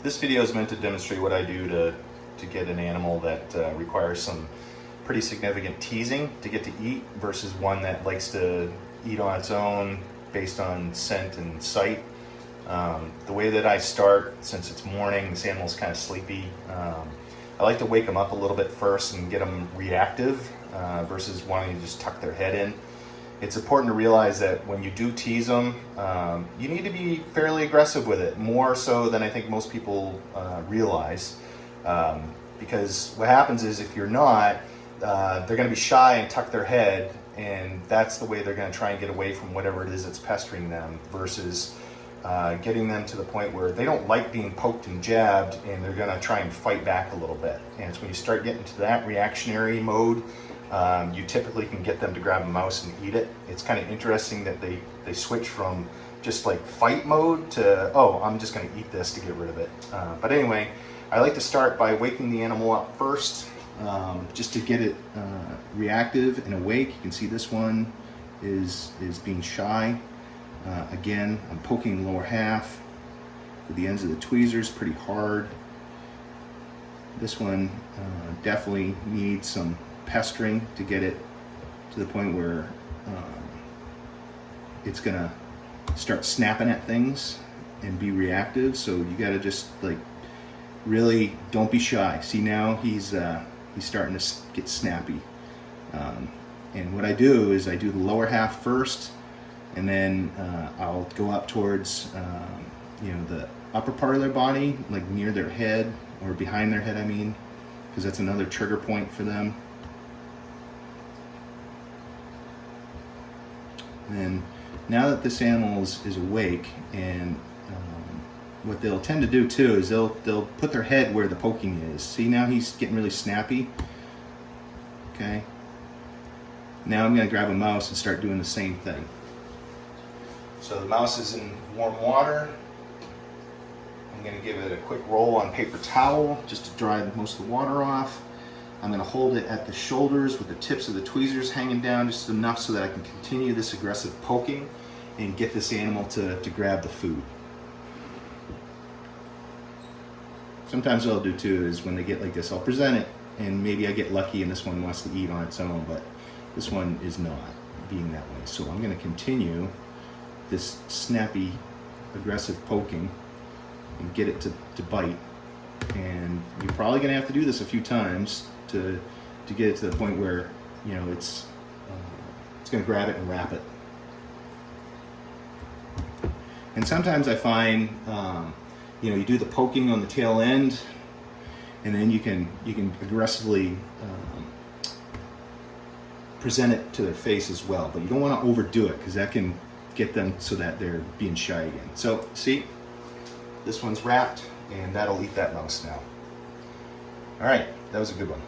This video is meant to demonstrate what I do to get an animal that requires some pretty significant teasing to get to eat versus one that likes to eat on its own based on scent and sight. The way that I start, since it's morning, this animal's kind of sleepy, I like to wake them up a little bit first and get them reactive versus wanting to just tuck their head in. It's important to realize that when you do tease them, you need to be fairly aggressive with it, more so than I think most people realize. Because what happens is if you're not, they're going to be shy and tuck their head, and that's the way they're going to try and get away from whatever it is that's pestering them, versus getting them to the point where they don't like being poked and jabbed, and they're going to try and fight back a little bit. And it's when you start getting to that reactionary mode, you typically can get them to grab a mouse and eat it. It's kind of interesting that they switch from just like fight mode to, oh, I'm just going to eat this to get rid of it. But anyway, I like to start by waking the animal up first, just to get it reactive and awake. You can see this one is being shy. Again, I'm poking the lower half with the ends of the tweezers pretty hard. This one definitely needs some pestering to get it to the point where it's gonna start snapping at things and be reactive. So you gotta just like really don't be shy. See, now he's starting to get snappy. And what I do is I do the lower half first, and then I'll go up towards the upper part of their body, like near their head or behind their head, I mean, because that's another trigger point for them. And now that this animal is awake, and what they'll tend to do too is they'll put their head where the poking is. See, now he's getting really snappy. Okay. Now I'm going to grab a mouse and start doing the same thing. So the mouse is in warm water. I'm going to give it a quick roll on paper towel just to dry most of the water off. I'm going to hold it at the shoulders with the tips of the tweezers hanging down just enough so that I can continue this aggressive poking and get this animal to grab the food. Sometimes what I'll do too is when they get like this, I'll present it, and maybe I get lucky and this one wants to eat on its own, but this one is not being that way. So I'm going to continue this snappy, aggressive poking and get it to bite. And you're probably going to have to do this a few times to get it to the point where it's going to grab it and wrap it. And sometimes I find you do the poking on the tail end, and then you can aggressively present it to their face as well. But you don't want to overdo it, because that can get them so that they're being shy again. So see, this one's wrapped, and that'll eat that mouse now. All right, that was a good one.